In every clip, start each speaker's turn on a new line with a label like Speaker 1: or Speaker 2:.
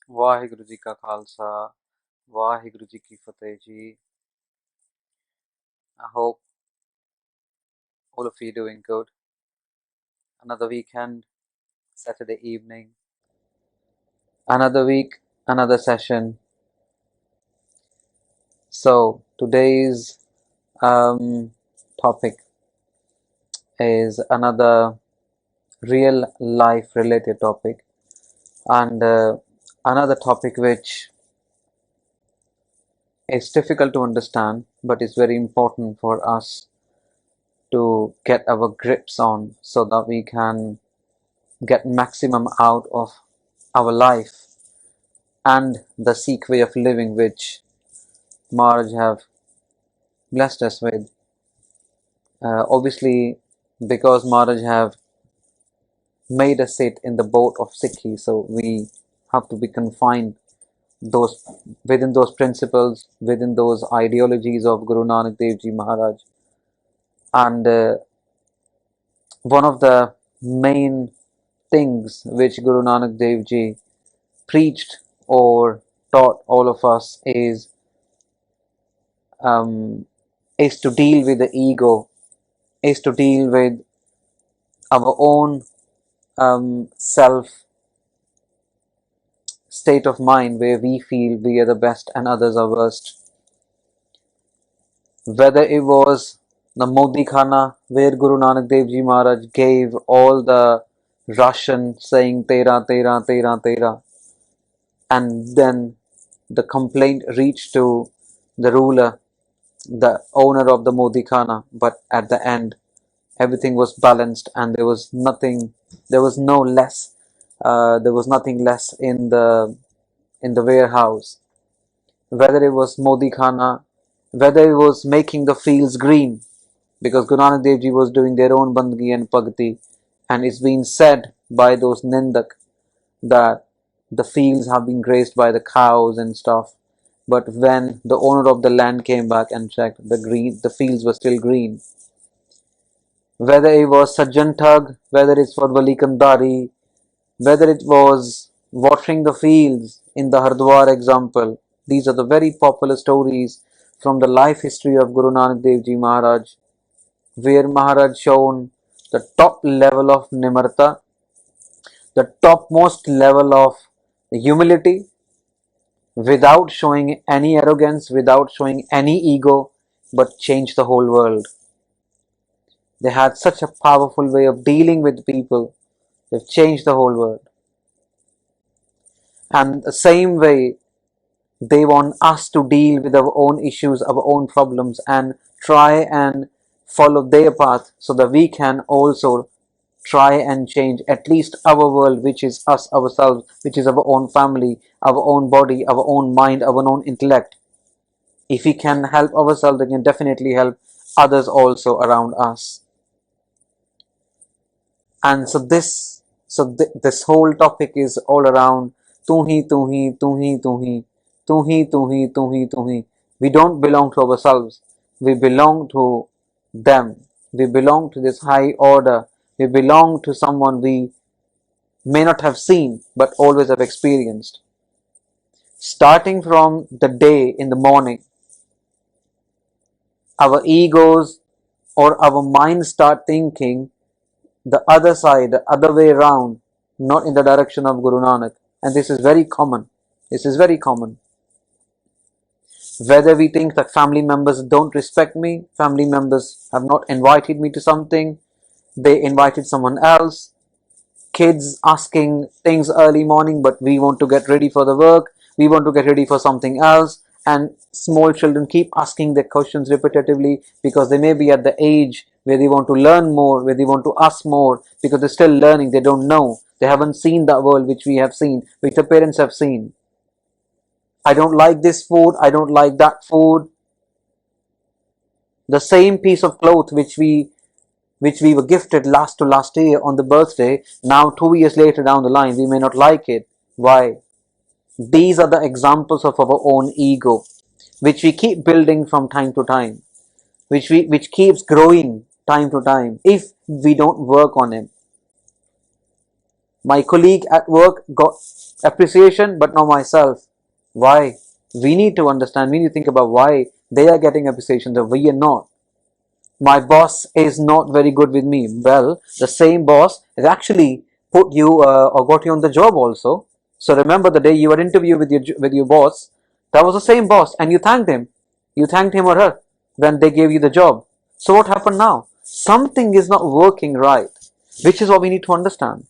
Speaker 1: Vaheguru Ji Ka Khalsa, Vaheguru Ji Ki Fateh Ji. I hope all of you doing good. Another weekend, Saturday evening, another week, another session. So today's topic is another real life related topic, and another topic which is difficult to understand but is very important for us to get our grips on so that we can get maximum out of our life and the Sikh way of living which Maharaj have blessed us with. Obviously, because Maharaj have made us sit in the boat of Sikhi, so we have to be confined those within those principles, within those ideologies of Guru Nanak Dev Ji Maharaj. And one of the main things which Guru Nanak Dev Ji preached or taught all of us is to deal with the ego, is to deal with our own self state of mind where we feel we are the best and others are worst. Whether it was the Modi Khana where Guru Nanak Dev Ji Maharaj gave all the ration saying Tera, Tera, Tera, Tera, and then the complaint reached to the ruler, the owner of the Modi Khana, but at the end everything was balanced and there was nothing, there was no less, there was nothing less in the warehouse. Whether it was Modi Khana, whether it was making the fields green, because Guru Nanak Dev Ji was doing their own bandgi and bhakti, and it's been said by those nindak that the fields have been grazed by the cows and stuff. But when the owner of the land came back and checked, the fields were still green. Whether it was Sajjan Thag, whether it's for Wali Kandari, whether it was watering the fields in the Hardwar example, these are the very popular stories from the life history of Guru Nanak Dev Ji Maharaj, where Maharaj shown the top level of Nimarta, the topmost level of humility, without showing any arrogance, without showing any ego, but changed the whole world. They had such a powerful way of dealing with people. They've changed the whole world. And the same way, they want us to deal with our own issues, our own problems, and try and follow their path so that we can also try and change at least our world, which is us, ourselves, which is our own family, our own body, our own mind, our own intellect. If we can help ourselves, we can definitely help others also around us. And so this whole topic is all around tu hi, tu hi, tu hi, tu hi, tu hi, tu hi, tu hi, tu hi. We don't belong to ourselves. We belong to them. We belong to this high order. We belong to someone we may not have seen but always have experienced. Starting from the day in the morning, our egos or our minds start thinking the other side, the other way around, not in the direction of Guru Nanak. And this is very common. This is very common. Whether we think that family members don't respect me, family members have not invited me to something, they invited someone else, kids asking things early morning, but we want to get ready for the work, we want to get ready for something else, and small children keep asking their questions repetitively because they may be at the age where they want to learn more, where they want to ask more, because they're still learning, they don't know, they haven't seen that world which we have seen, which the parents have seen. I don't like this food, I don't like that food. The same piece of cloth which we were gifted last year on the birthday, now 2 years later down the line, we may not like it. Why? These are the examples of our own ego, which we keep building from time to time, which keeps growing time to time if we don't work on it. My colleague at work got appreciation, but not myself. Why? We need to understand, we need to think about why they are getting appreciation that we are not. My boss is not very good with me. Well, the same boss has actually put you or got you on the job also. So remember the day you were interviewed with your boss, that was the same boss, and you thanked him. You thanked him or her when they gave you the job. So what happened now? Something is not working right, which is what we need to understand.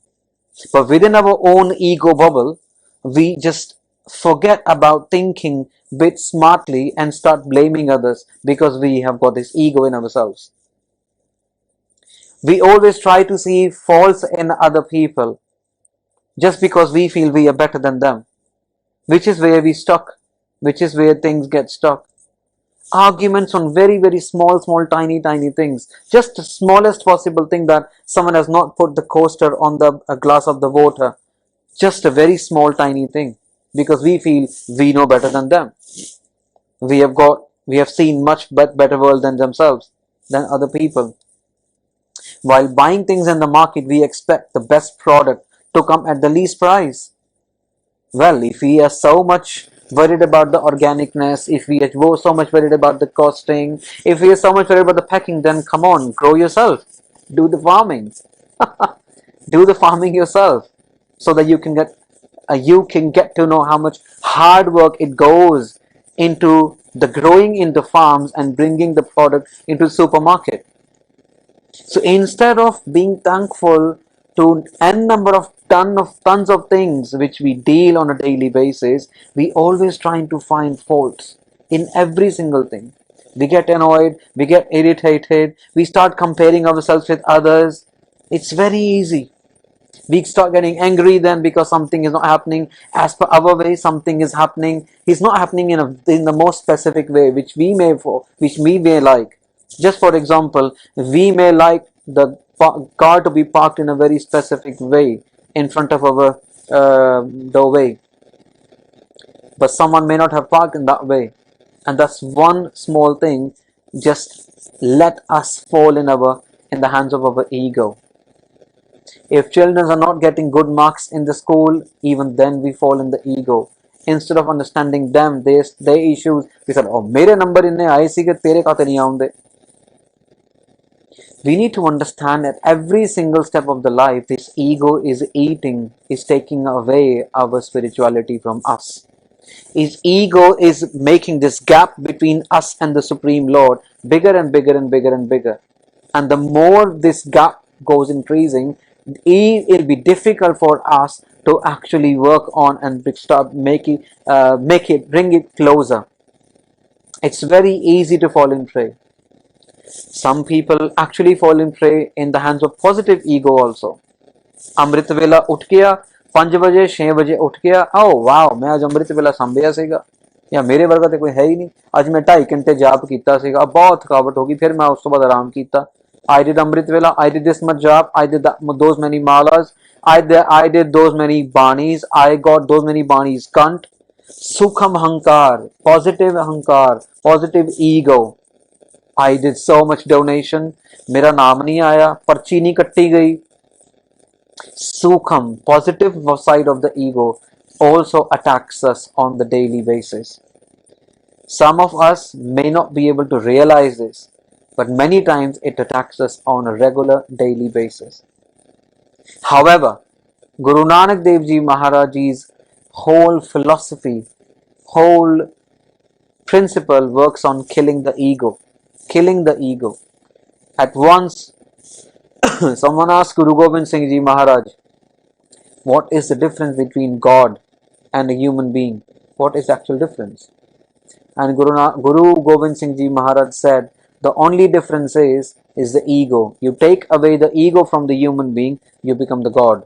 Speaker 1: But within our own ego bubble, we just forget about thinking bit smartly and start blaming others because we have got this ego in ourselves. We always try to see faults in other people just because we feel we are better than them, which is where we stuck, which is where things get stuck. Arguments on very, very small, tiny things. Just the smallest possible thing, that someone has not put the coaster on the a glass of the water. Just a very small, tiny thing, because we feel we know better than them. We have seen much better world than themselves, than other people. While buying things in the market, we expect the best product to come at the least price. Well, if we are so much worried about the organicness, if we are so much worried about the costing, if we are so much worried about the packing, then come on, grow yourself. Do the farming. Do the farming yourself, so that you can get to know how much hard work it goes into the growing in the farms and bringing the product into the supermarket. So instead of being thankful to n number of tons of things which we deal on a daily basis, we always trying to find faults in every single thing. We get annoyed, we get irritated, we start comparing ourselves with others. It's very easy. We start getting angry then because something is not happening as per our way. Something is happening. It's not happening in the most specific way which we may like. Just for example, we may like the car to be parked in a very specific way in front of our doorway, but someone may not have parked in that way, and that's one small thing. Just let us fall in the hands of our ego. If children are not getting good marks in the school, even then we fall in the ego. Instead of understanding them, their issues, we said, "Oh, mere number inne aaye si ke tere kaate nahi aunde." We need to understand that every single step of the life, this ego is taking away our spirituality from us. His ego is making this gap between us and the Supreme Lord bigger and bigger and bigger and bigger. And the more this gap goes increasing, it'll be difficult for us to actually work on and start bring it closer. It's very easy to fall in prey. Some people actually fall in prey in the hands of positive ego also. Amrit Vela उठ गया 5 ਵਜੇ 6 ਵਜੇ ਉੱਠ ਗਿਆ, ਆਓ wow ਮੈਂ ਅੱਜ ਅੰਮ੍ਰਿਤ ਵੇਲਾ ਸੰਭਿਆ ਸੀਗਾ, ਜਾਂ ਮੇਰੇ ਵਰਗਾ ਤੇ ਕੋਈ ਹੈ ਹੀ ਨਹੀਂ, ਅੱਜ ਮੈਂ 2.5 ਘੰਟੇ ਜਾਪ ਕੀਤਾ ਸੀਗਾ, ਬਹੁਤ ਥਕਾਵਟ ਹੋ ਗਈ, ਫਿਰ ਮੈਂ ਉਸ ਤੋਂ ਬਾਅਦ ਆਰਾਮ ਕੀਤਾ. I did Amrit Vela, I did this much job, I did those many malas, I did those many banis, I got those many banis kant. Sukham hankar, positive ego. I did so much donation, मेरा नाम नहीं आया, पर्ची नहीं कट्टी गई. Sukham, positive side of the ego, also attacks us on the daily basis. Some of us may not be able to realize this, but many times it attacks us on a regular daily basis. However, Guru Nanak Dev Ji Maharaj's whole philosophy, whole principle works on killing the ego. Killing the ego. At once, someone asked Guru Gobind Singh Ji Maharaj, what is the difference between God and a human being? What is the actual difference? And Guru Gobind Singh Ji Maharaj said, the only difference is the ego. You take away the ego from the human being, you become the God.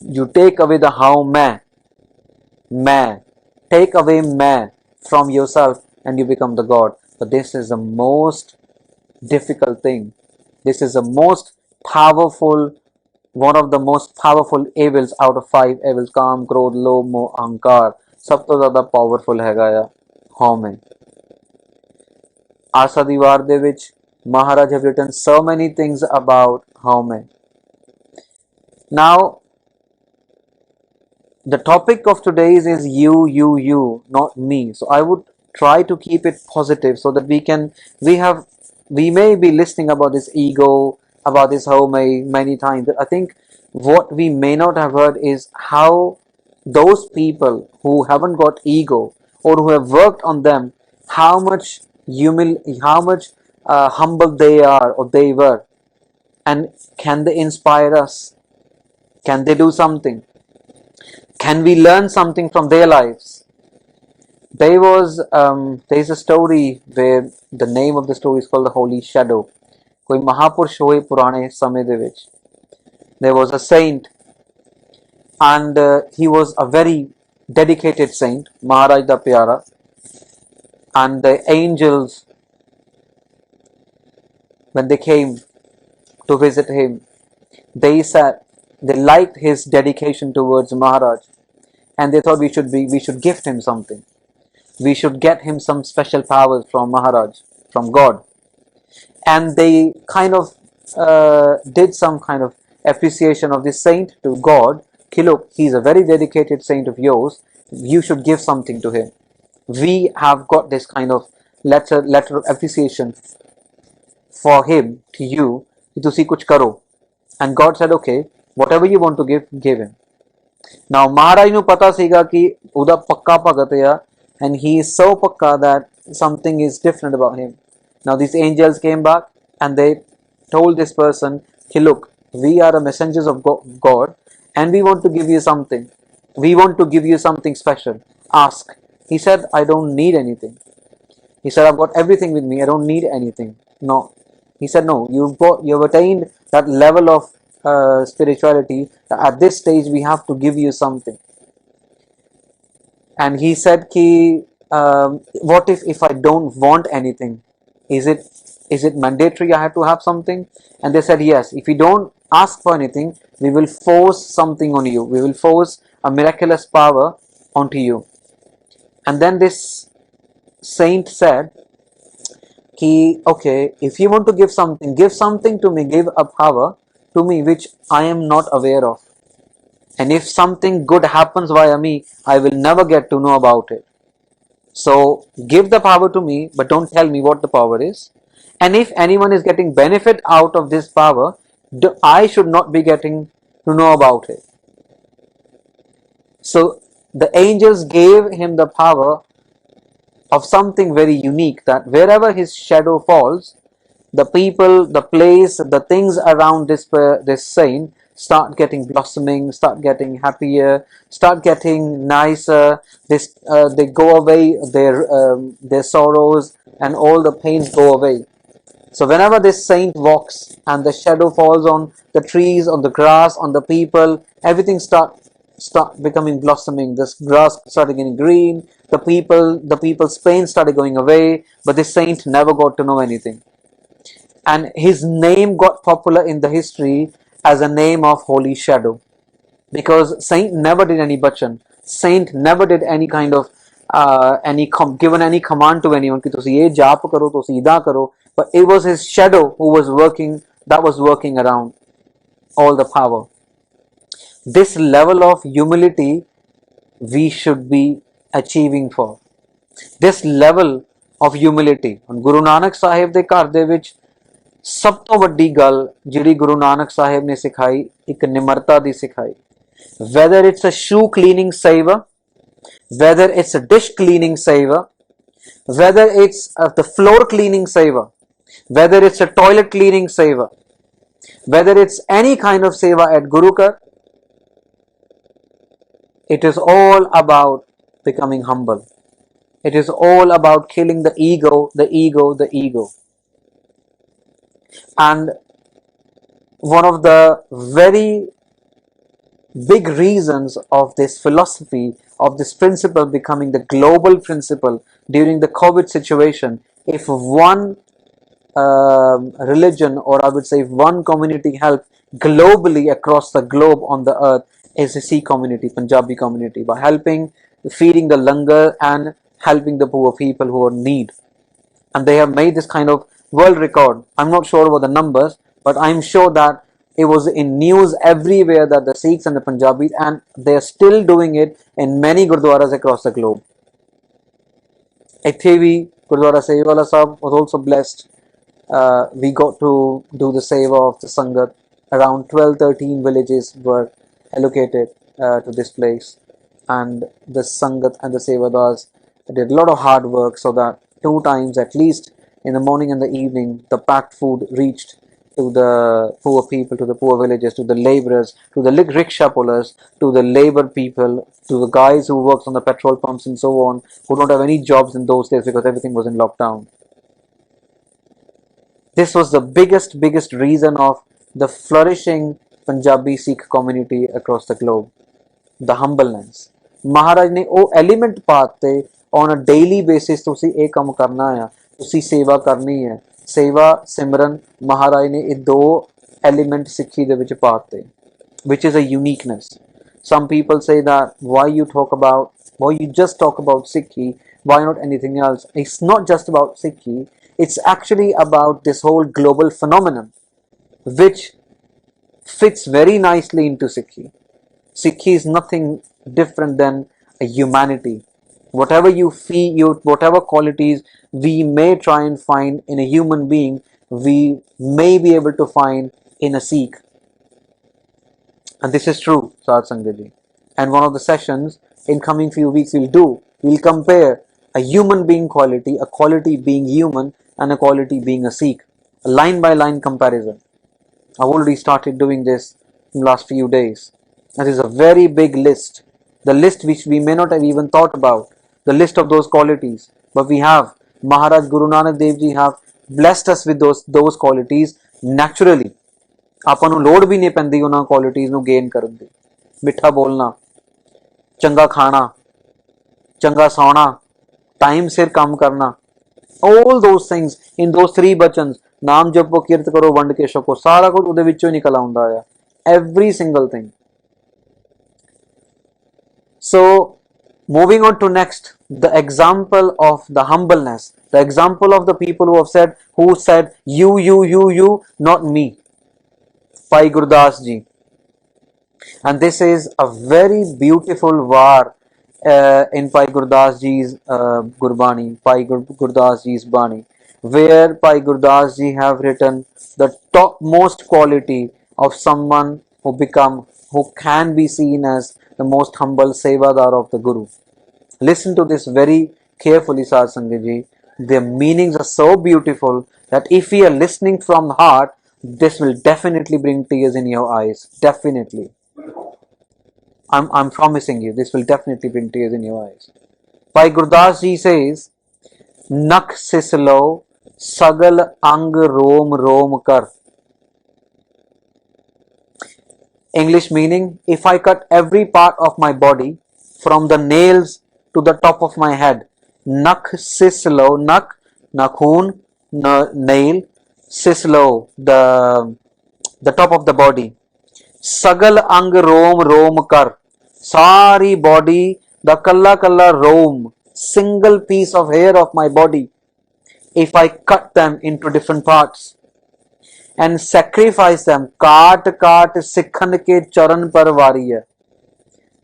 Speaker 1: You take away the how main. Take away main from yourself and you become the God. But this is the most difficult thing. This is the most powerful, one of the most powerful evils out of 5 evils. Kaam, Krodh, Lobh, Moh, Ahankar. Sab to zyada powerful हैगा या haume. Asa Diwar de vich Maharaj have written so many things about haume. Now, the topic of today's is you, not me. So I would try to keep it positive so that we may be listening about this ego, about this how many times. But I think what we may not have heard is how those people who haven't got ego or who have worked on them, how much humble they are or they were, and can they inspire us? Can they do something? Can we learn something from their lives? There's a story where the name of the story is called the Holy Shadow. कोई महापुरुष होए पुराने समय ਦੇ ਵਿੱਚ. There was a saint, and he was a very dedicated saint, Maharaj da Pyara, and the angels, when they came to visit him, they said they liked his dedication towards Maharaj, and they thought we should gift him something. We should get him some special powers from Maharaj, from God. And they kind of did some kind of appreciation of this saint to God. Ki, look, he's a very dedicated saint of yours. You should give something to him. We have got this kind of letter of appreciation for him to you. कि तुसी कुछ करो. And God said, okay, whatever you want to give him. Now Maharaj ਨੂੰ ਪਤਾ ਸੀਗਾ ਕਿ ਉਹਦਾ ਪੱਕਾ ਭਗਤ ਆ, and he is so pakka that something is different about him. Now these angels came back and they told this person, hey, look, we are the messengers of God, and we want to give you something. We want to give you something special. Ask. He said, I don't need anything. He said, I've got everything with me. I don't need anything. No. He said, no, you've attained that level of spirituality. At this stage, we have to give you something. And he said, what if I don't want anything? Is it mandatory I have to have something? And they said, yes, if you don't ask for anything, we will force something on you. We will force a miraculous power onto you. And then this saint said, okay, if you want to give something to me, give a power to me which I am not aware of. And if something good happens via me, I will never get to know about it. So give the power to me, but don't tell me what the power is. And if anyone is getting benefit out of this power, I should not be getting to know about it. So the angels gave him the power of something very unique, that wherever his shadow falls, the people, the place, the things around this saint start getting blossoming, start getting happier, start getting nicer. They go away, their sorrows and all the pains go away. So whenever this saint walks and the shadow falls on the trees, on the grass, on the people, everything start becoming blossoming. This grass started getting green. The people's pain started going away. But this saint never got to know anything. And his name got popular in the history as a name of Holy Shadow, because saint never did any bachan. Saint never did any kind of given any command to anyone कि तुसी ये जाप करो, तुसी इदा करो. But it was his shadow who was working around all the power. This level of humility we should be achieving for. This level of humility. On Guru Nanak Sahib ਦੇ ਘਰ ਦੇ ਵਿੱਚ ਸਭ ਤੋਂ ਵੱਡੀ ਗੱਲ ਜਿਹੜੀ ਗੁਰੂ ਨਾਨਕ ਸਾਹਿਬ ਨੇ ਸਿਖਾਈ, ਇੱਕ ਨਿਮਰਤਾ ਦੀ ਸਿਖਾਈ. Whether it's a shoe cleaning saver, whether it's a dish cleaning saver, whether it's the floor cleaning saver, whether it's a toilet cleaning saver, whether it's any kind of seva at Gurukar, it is all about becoming humble. It is all about killing the ego, the ego, the ego. And one of the very big reasons of this philosophy, of this principle becoming the global principle during the COVID situation, if one religion, or I would say if one community helped globally across the globe on the earth, is the Sikh community, Punjabi community, by helping, feeding the langar and helping the poor people who are in need. And they have made this kind of world record. I'm not sure about the numbers, but I'm sure that It was in news everywhere that the Sikhs and the Punjabis, and they are still doing it in many gurdwaras across the globe. ਇੱਥੇ ਵੀ Gurdwara Sehwala Sahib was also blessed. We got to do the seva of the Sangat. Around 12-13 villages were allocated to this place, and the Sangat and the Sevadars did a lot of hard work so that 2 times at least, in the morning and the evening, the packed food reached to the poor people, to the poor villagers, to the laborers, to the rickshaw pullers, to the labor people, to the guys who worked on the petrol pumps and so on, who don't have any jobs in those days because everything was in lockdown. This was the biggest reason of the flourishing Punjabi Sikh community across the globe. The humbleness. Maharaj ne ਉਹ element ਪਾਤੇ on a daily basis ਤੁਸੀਂ ਇਹ ਕੰਮ ਕਰਨਾ ਆ, ਤੁਸੀਂ ਸੇਵਾ ਕਰਨੀ ਹੈ, ਸੇਵਾ ਸਿਮਰਨ ਮਹਾਰਾਜ ਨੇ ਇਹ 2 element ਸਿੱਖੀ ਦੇ ਵਿੱਚ ਪਾਤੇ, which is a uniqueness. Some people say that why you just talk about Sikhi, why not anything else? It's not just about Sikhi, it's actually about this whole global phenomenon which fits very nicely into Sikhi. Sikhi is nothing different than a humanity. Whatever you feel, whatever qualities we may try and find in a human being, we may be able to find in a Sikh. And this is true, Sadh Sangat Ji. And one of the sessions in coming few weeks we'll compare a human being quality, a quality being human, and a quality being a Sikh. A line by line comparison. I've already started doing this in the last few days. That is a very big list. The list which we may not have even thought about. The list of those qualities. But we have. Maharaj Guru Nanak Dev Ji have blessed us with those qualities naturally. ਆਪਾਂ ਨੂੰ ਲੋੜ ਵੀ ਨਹੀਂ ਪੈਂਦੀ ਉਹਨਾਂ qualities ਨੂੰ gain ਕਰਨ ਦੀ. ਮਿੱਠਾ ਬੋਲਣਾ, ਚੰਗਾ ਖਾਣਾ, ਚੰਗਾ ਸੌਣਾ, ਟਾਈਮ ਸਿਰ ਕੰਮ ਕਰਨਾ, all those things in those 3 bachans, ਨਾਮ ਜਪੋ, ਕਿਰਤ ਕਰੋ, ਵੰਡ ਕੇ ਛਕੋ, ਸਾਰਾ ਕੁਝ ਉਹਦੇ ਵਿੱਚੋਂ ਹੀ ਨਿਕਲ ਆਉਂਦਾ ਆ. Every single thing. So moving on to next, the example of the humbleness, the example of the people who said you, not me. Bhai Gurdas Ji. And this is a very beautiful var in Bhai Gurdas Ji's Gurbani, Bhai Gurdas Ji's Bani, where Bhai Gurdas Ji have written the topmost quality of someone who can be seen as the most humble sevadar of the Guru. Listen to this very carefully, Sadh Sangat Ji. Their meanings are so beautiful that if we are listening from the heart, this will definitely bring tears in your eyes. Definitely. I'm promising you, this will definitely bring tears in your eyes. Bhai Gurdas Ji says, Nak sislo sagal ang rom rom kar. English meaning, if I cut every part of my body from the nails to the top of my head, nak sislo, nak, nakhun, nail, sislo, the top of the body, sagal ang rom kar, sari body, the kalla rom, single piece of hair of my body, if I cut them into different parts and sacrifice them, काट सिखन के चरण पर वारी है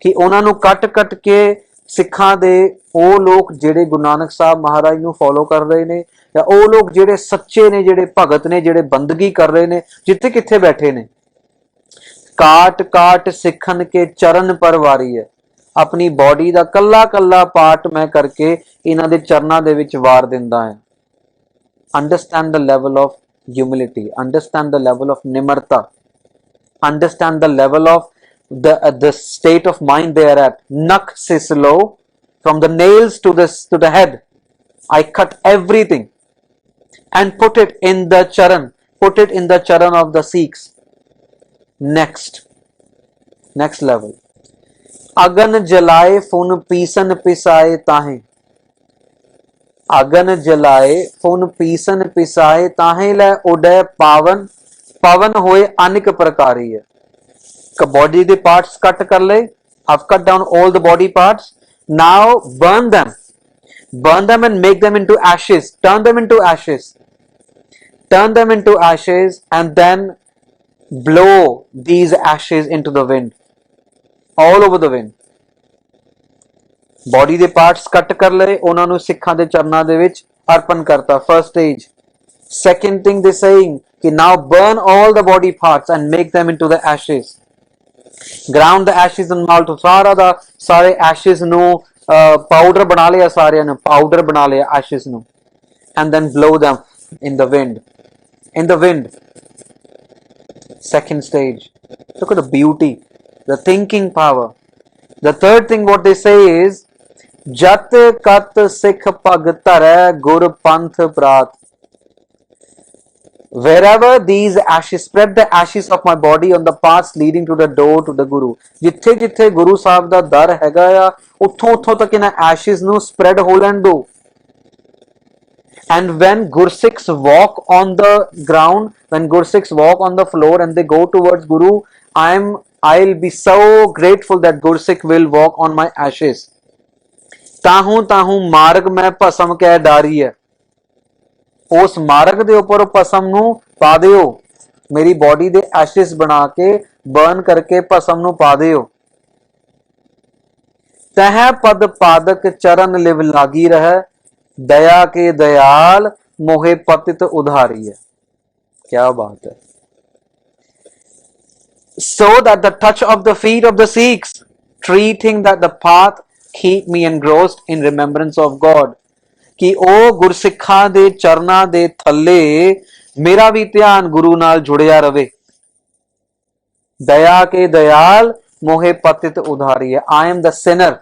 Speaker 1: कि ਉਹਨਾਂ ਨੂੰ ਕੱਟ ਕੇ ਸਿੱਖਾਂ ਦੇ ਉਹ ਲੋਕ ਜਿਹੜੇ ਗੁਰੂ ਨਾਨਕ ਸਾਹਿਬ ਮਹਾਰਾਜ ਨੂੰ ਫੋਲੋ ਕਰ ਰਹੇ ਨੇ, ਜਾਂ ਉਹ ਲੋਕ ਜਿਹੜੇ ਸੱਚੇ ਨੇ, ਜਿਹੜੇ ਭਗਤ ਨੇ, ਜਿਹੜੇ ਬੰਦਗੀ ਕਰ ਰਹੇ ਨੇ, ਜਿੱਥੇ ਕਿੱਥੇ ਬੈਠੇ ਨੇ, ਕਾਟ ਸਿੱਖਣ ਕੇ ਚਰਨ ਪਰ ਵਾਰੀ ਹੈ, ਆਪਣੀ ਬੋਡੀ ਦਾ ਕੱਲਾ ਪਾਰਟ ਮੈਂ ਕਰਕੇ ਇਹਨਾਂ ਦੇ ਚਰਨਾਂ ਦੇ ਵਿੱਚ ਵਾਰ ਦਿੰਦਾ ਹਾਂ. Understand the level of humility, understand the level of nimarta, understand the level of the state of mind they are at. Nak sislo, from the nails to the head, I cut everything and put it in the charan of the Sikhs. Next level. Agan jalaye fun pisan pisaye tahe. अगन जलाए फुन पीसन पिसाए ताहे लै उडय पावन होए अनेक प्रकारी है. बॉडी के पार्ट्स कट कर ले, I've cut down all the body parts. Now burn them and make them into ashes. Turn them into ashes, and then blow these ashes into the wind, all over the wind. Body ਦੇ parts ਕੱਟ ਕਰ ਲਏ, ਉਹਨਾਂ ਨੂੰ ਸਿੱਖਾਂ ਦੇ ਚਰਨਾਂ ਦੇ ਵਿੱਚ ਅਰਪਣ ਕਰਤਾ. First stage. Second thing they saying कि now burn all the body parts and make them into the ashes. Ground the ashes and malt, ਸਾਰਾ ਦਾ ਸਾਰੇ ashes ਨੂੰ ਪਾਊਡਰ ਬਣਾ ਲਿਆ, ਸਾਰਿਆਂ ਨੂੰ ਪਾਊਡਰ ਬਣਾ ਲਿਆ ashes ਨੂੰ, and then blow them in the wind. In the wind. Second stage. Look at the beauty, the thinking power. The third thing what they say is Jat kat sikh pag tare gur panth prat. Wherever these ashes, spread the ashes of my body on the paths leading to the door to the Guru. जिथे जिथे Guru Sahib da dar हैगा या उथों उथों तक इन ashes nu spread हो लेन दो. And when Gursikhs walk on the ground, when Gursikhs walk on the floor and they go towards Guru, I'll be so grateful that Gursikh will walk on my ashes. ताहू ताहू मार्ग में भसम कै डारी है, उस मार्ग दे ऊपर भसम नू पा दियो, मेरी बॉडी दे एशेस बना के बर्न करके भसम नू पा दियो. तह पद पादक चरण लिव लागी रह, दया के दयाल मोहे पतित उधारी है. क्या बात है. So that the touch of the feet of the Sikhs, treating that the path keep me engrossed in remembrance of God. कि ओ गुरसिखा दे चरना दे थले मेरा भी ध्यान गुरु नाल जुड़िया रवे. दया के दयाल मोहे पतित उधारी है. I am the sinner.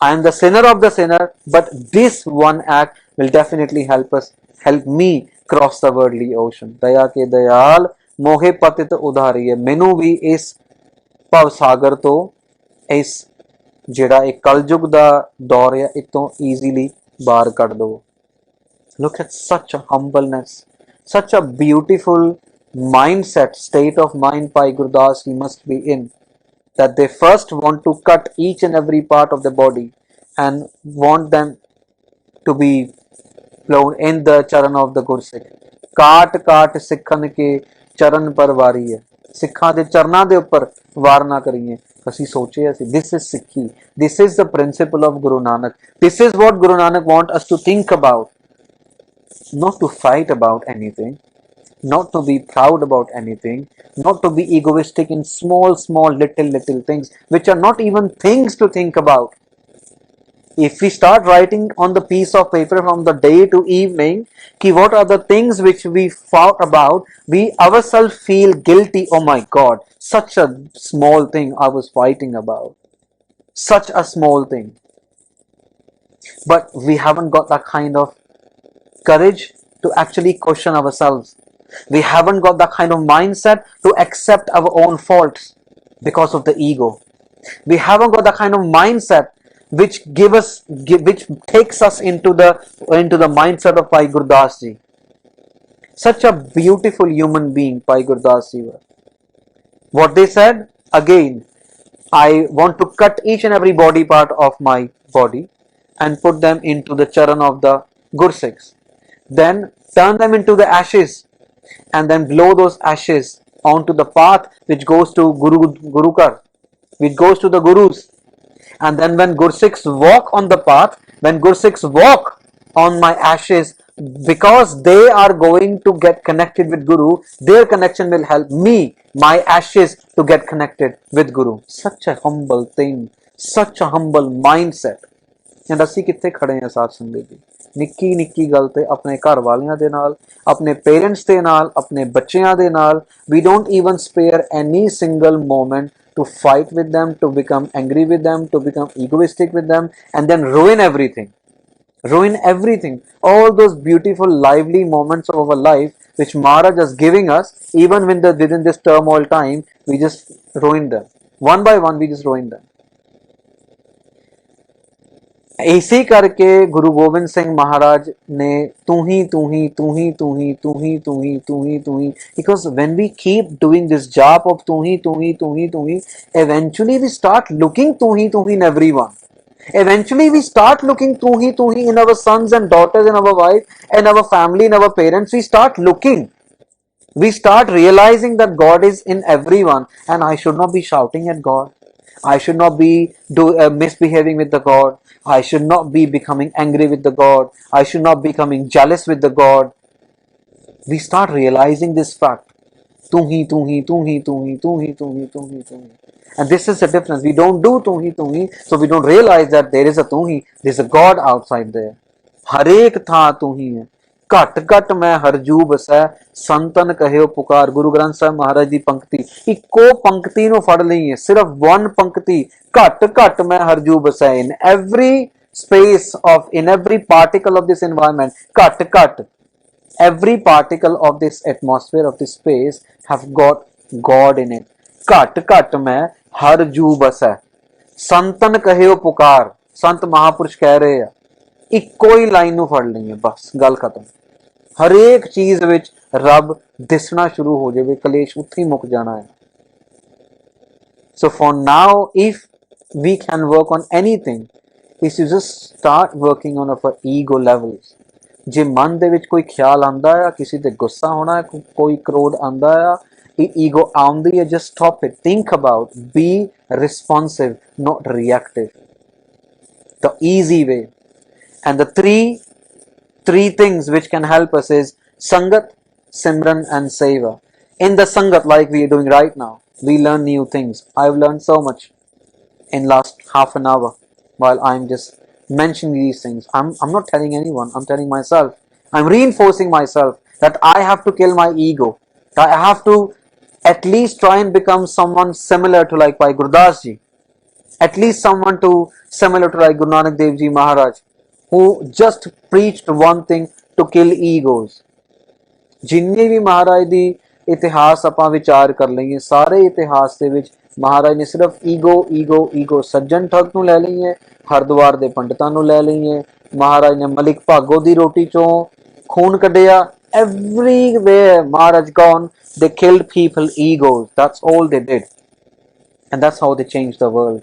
Speaker 1: I am the sinner of the sinner, but this one act will definitely help me cross the worldly ocean. दया के दयाल मोहे पतित उधारी है. मैनू भी इस भव सागर तो इस ਜਿਹੜਾ एक कलयुग ਦਾ ਦੌਰ ਹੈ ਇਤੋਂ ਈਜ਼ੀਲੀ ਬਾਹਰ ਕੱਢ ਦੋ. Look at such a humbleness, such a beautiful mindset, state of mind Bhai Gurdas Ji must be in, that they first want to cut each and every part of the body and want them to be blown in the charan of the Gursikh. ਕਾਟ ਕਾਟ ਸਿੱਖਣ ਕੇ ਚਰਨ ਪਰ ਵਾਰੀ ਹੈ, ਸਿੱਖਾਂ ਦੇ ਚਰਨਾਂ ਦੇ ਉੱਪਰ ਵਾਰ ਨਾ ਕਰੀਏ. ਅਸੀਂ ਸੋਚੇ ਅਸੀਂ this is Sikhi, this is the principle of Guru Nanak, this is what Guru Nanak want us to think about, not to fight about anything, not to be proud about anything, not to be egoistic in small little things which are not even things to think about. If we start writing on the piece of paper from the day to evening ki what are the things which we fought about, we ourselves feel guilty. Oh my God, such a small thing I was fighting about, such a small thing. But we haven't got that kind of courage to actually question ourselves. We haven't got that kind of mindset to accept our own faults because of the ego. We haven't got that kind of mindset which which takes us into the mindset of Bhai Gurdas Ji. Such a beautiful human being Bhai Gurdas Ji were. What they said again, I want to cut each and every body part of my body and put them into the charan of the Gursikhs, then turn them into the ashes and then blow those ashes onto the path which goes to Gurukar, which goes to the Gurus. And then when Gursikhs walk on the path, when Gursikhs walk on my ashes, because they are going to get connected with Guru, their connection will help me, my ashes, to get connected with Guru. Such a humble thing, such a humble mindset. And ਅਸੀਂ ਕਿੱਥੇ ਖੜੇ ਹਾਂ ਸਾਧ ਸੰਗਤ ਜੀ, ਨਿੱਕੀ ਨਿੱਕੀ ਗੱਲ ਤੇ ਆਪਣੇ ਘਰ ਵਾਲਿਆਂ ਦੇ ਨਾਲ, ਆਪਣੇ ਪੇਰੈਂਟਸ ਦੇ ਨਾਲ, ਆਪਣੇ ਬੱਚਿਆਂ ਦੇ ਨਾਲ, we don't even spare any single moment to fight with them, to become angry with them, to become egoistic with them, and then ruin everything. Ruin everything. All those beautiful, lively moments of our life which Maharaj is giving us, even within this turmoil time, we just ruin them. One by one, we just ruin them. इसी करके गुरु गोविंद सिंह महाराज ने तू ही तू ही तू ही तू ही तू ही तू ही तू ही तू ही, because when we keep doing this job of तू ही तू ही तू ही तू ही, eventually we start looking तू ही in everyone. Eventually we start looking तू ही in our sons and daughters, in our wife, in our family, in our parents. We start looking. We start realizing that God is in everyone, and I should not be shouting at God. I should not be misbehaving with the God. I should not be becoming angry with the God. I should not be becoming jealous with the God. We start realizing this fact. Tu hi, tu hi, tu hi, tu hi, tu hi, tu hi, tu hi, tu hi. And this is the difference. We don't do tu hi, so we don't realize that there is a tu hi, there's a God outside there. हरेक था तू ही है घट घट मैं हरजू बसै संतन कहो पुकार गुरु ग्रंथ साहब महाराज की पंक्ति इको पंक्ति नु फड़ लईए सिर्फ वन पंक्ति घट घट मैं हरजू बसै in every space of in every particle of this environment घट घट every particle of this atmosphere of this space have got God in it घट घट मैं हर जू बसै संतन कहो पुकार संत महापुरुष कह रहे हैं ਇੱਕੋ ਹੀ ਲਾਈਨ ਨੂੰ ਫੜ ਲਈਏ ਬਸ ਗੱਲ ਖਤਮ ਹਰੇਕ ਚੀਜ਼ ਵਿੱਚ ਰੱਬ ਦਿਸਣਾ ਸ਼ੁਰੂ ਹੋ ਜਾਵੇ ਕਲੇਸ਼ ਉੱਥੇ ਹੀ ਮੁੱਕ ਜਾਣਾ ਹੈ so for now if we can work on anything is to just start working on our ego levels ਜੇ ਮਨ ਦੇ ਵਿੱਚ ਕੋਈ ਖਿਆਲ ਆਂਦਾ ਹੈ ਕਿਸੇ ਤੇ ਗੁੱਸਾ ਹੋਣਾ ਹੈ ਕੋਈ ਕਰੋਧ ਆਂਦਾ ਹੈ ego ਆਉਂਦੀ ਹੈ just stop it think about be responsive not reactive the easy way. And the three things which can help us is Sangat, Simran and Seva. In the Sangat like we are doing right now, we learn new things. I've learned so much in last half an hour while I'm just mentioning these things. I'm not telling anyone, I'm telling myself. I'm reinforcing myself that I have to kill my ego. I have to at least try and become someone similar to like Bhai Gurdas Ji. At least someone to similar to like Guru Nanak Dev Ji Maharaj. Who just preached one thing to kill egos. ਜਿੰਨੇ ਵੀ ਮਹਾਰਾਜ ਦੀ ਇਤਿਹਾਸ ਆਪਾਂ ਵਿਚਾਰ ਕਰ ਲਈਏ ਸਾਰੇ ਇਤਿਹਾਸ ਦੇ ਵਿੱਚ ਮਹਾਰਾਜ ਨੇ ਸਿਰਫ ਈਗੋ ਸੱਜਣ ਠੱਗ ਨੂੰ ਲੈ ਲਈਏ ਹਰਦੁਆਰ ਦੇ ਪੰਡਤਾਂ ਨੂੰ ਲੈ ਲਈਏ ਮਹਾਰਾਜ ਨੇ ਮਲਿਕ ਭਾਗੋ ਦੀ ਰੋਟੀ ਚੋਂ ਖੂਨ ਕੱਢਿਆ everywhere Maharaj gone they killed people egos that's all they did and that's how they changed the world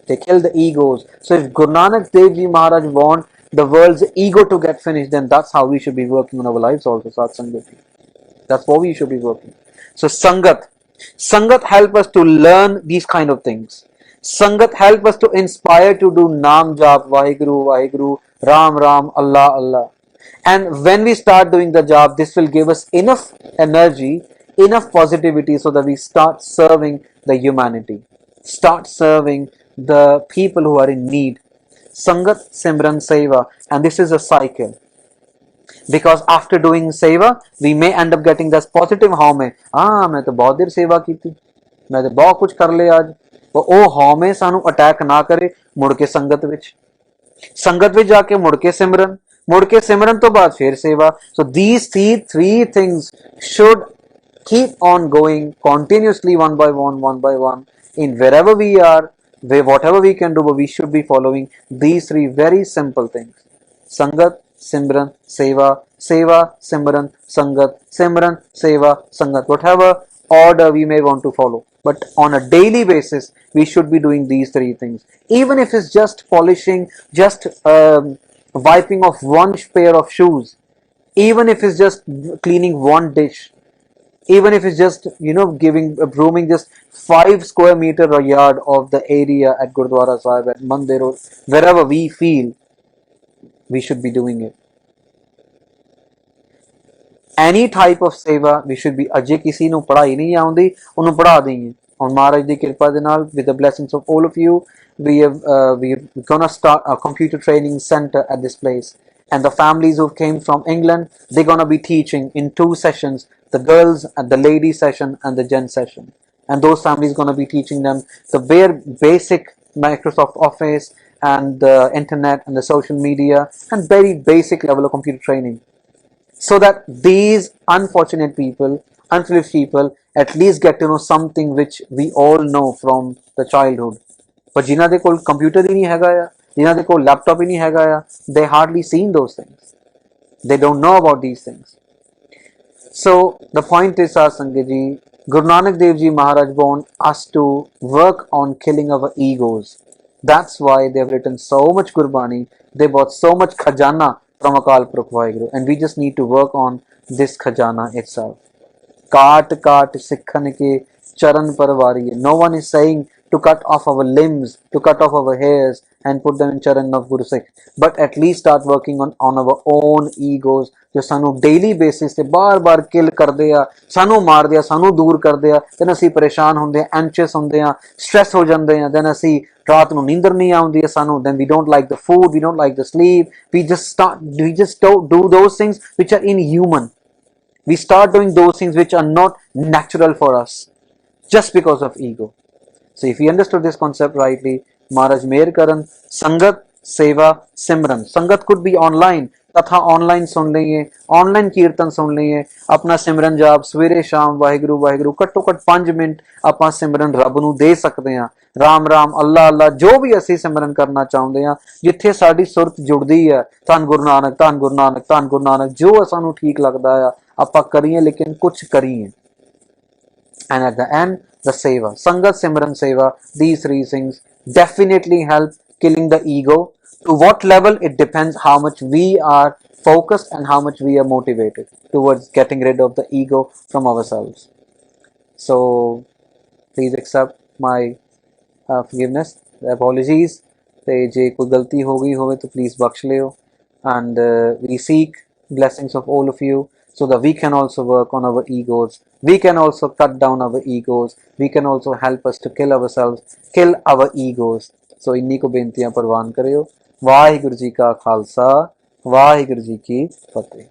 Speaker 1: they killed the egos so if Guru Nanak Dev Ji Maharaj want the world's ego to get finished, then that's how we should be working on our lives also, Sat Sangat. That's what we should be working. So Sangat. Sangat help us to learn these kind of things. Sangat help us to inspire to do Naam Jap, Vaheguru, Vaheguru, Ram Ram, Allah, Allah. And when we start doing the job, this will give us enough energy, enough positivity so that we start serving the humanity. Start serving the people who are in need. Sangat, Simran, Seva, and this is a cycle. Because after doing Seva, we may end up getting this positive how mein, मैं तो बहुत देर सेवा की थी, मैं तो बहुत कुछ कर लिया आज, ਉਹ ਹਉਮੈ ਸਾਨੂੰ ਅਟੈਕ ਨਾ ਕਰੇ ਮੁੜ ਕੇ ਸੰਗਤ ਵਿੱਚ ਜਾ ਕੇ ਮੁੜ ਕੇ ਸਿਮਰਨ ਤੋਂ ਬਾਅਦ ਫਿਰ ਸੇਵਾ so these three things should keep on going continuously one by one in wherever we are whatever we can do but we should be following these three very simple things Sangat, Simran, Seva, Seva, Simran, Sangat, Simran, Seva, Sangat, whatever order we may want to follow but on a daily basis we should be doing these three things even if it's just polishing just wiping off one pair of shoes even if it's just cleaning one dish even if it's just brooming just 5 square meter a yard of the area at Gurdwara Sahib at Mandir or wherever we feel we should be doing it any type of seva we should be ਅਜੇ ਕਿਸੇ ਨੂੰ ਪੜ੍ਹਾਈ ਨਹੀਂ ਆਉਂਦੀ ਉਹਨੂੰ ਪੜ੍ਹਾ ਦਈਏ ਹੁਣ ਮਹਾਰਾਜ ਦੀ ਕਿਰਪਾ ਦੇ ਨਾਲ with the blessings of all of you we're gonna start a computer training center at this place and the families who came from England they're gonna be teaching in 2 sessions the girls at the ladies session and the gents session and those families gonna be teaching them the bare basic Microsoft Office and the internet and the social media and very basic level of computer training so that these unfortunate people unprivileged people at least get to know something which we all know from the childhood but ਜਿਨ੍ਹਾਂ ਦੇ ਕੋਲ computer ਹੀ ਨਹੀਂ ਹੈਗਾ ਆ ਜਿਨ੍ਹਾਂ ਦੇ ਕੋਲ laptop ਹੀ ਨਹੀਂ ਹੈਗਾ ਆ they hardly seen those things they don't know about these things so the point is Sangat ji Guru Nanak Dev Ji Maharaj want us to work on killing our egos that's why they have written so much Gurbani they brought so much khajana from Akal Purkh Vaheguru and we just need to work on this khajana itself काट काट सिखन के चरण पर वारिये. No one is saying to cut off our limbs, to cut off our hairs and put them in charan of Guru Sikh, but at least start working on our own egos जो सानू daily basis ते बार बार किल करते आ, सानू मारते आ, सानू दूर करते आ, then असी परेशान होंदे आ, एंशियस होंदे आ, स्ट्रेस हो जाते हैं, then असी रात नू नींदर नहीं आउंदी है सानू, then we don't like the food, we don't like the sleep, we just do those things which are inhuman. We start doing those things which are not natural for us just because of ego. So if we understood this concept rightly, Maharaj Meher Karan, Sangat, Seva, Simran. Sangat could be online, कथा online सुन लईए, online कीर्तन सुन लईए, अपना सिमरन जाप सवेरे शाम वाहिगुरु वाहिगुरु घट्टो घट 5 minute ਆਪਾਂ ਸਿਮਰਨ ਰੱਬ ਨੂੰ ਦੇ ਸਕਦੇ ਹਾਂ. ਰਾਮ ਰਾਮ, ਅੱਲਾ ਅੱਲਾ, ਜੋ ਵੀ ਅਸੀਂ ਸਿਮਰਨ ਕਰਨਾ ਚਾਹੁੰਦੇ ਹਾਂ, ਜਿੱਥੇ ਸਾਡੀ ਸੁਰਤ ਜੁੜਦੀ ਹੈ, ਧੰਨ ਗੁਰੂ ਨਾਨਕ, ਧੰਨ ਗੁਰੂ ਨਾਨਕ, ਧੰਨ ਗੁਰੂ ਨਾਨਕ, ਜੋ ਸਾਨੂੰ ਠੀਕ ਲੱਗਦਾ ਆ ਆਪਾਂ ਕਰੀਏ, ਲੇਕਿਨ ਕੁਛ ਕਰੀਏ. And at the end, the seva, Sangat, Simran, Seva, these three things definitely help killing the ego. To what level? It depends how much we are focused and how much we are motivated towards getting rid of the ego from ourselves. So, please accept my forgiveness, apologies. ते जे कोई गलती हो गई होवे तो please Bakhsh Leo. And we seek blessings of all of you, so that we can also work on our egos. We can also cut down our egos. We can also help us to kill ourselves, kill our egos. So इन्हीं को बेनतियां परवान करियो. वाहिगुरु जी का खालसा, वाहिगुरु जी की फतेह.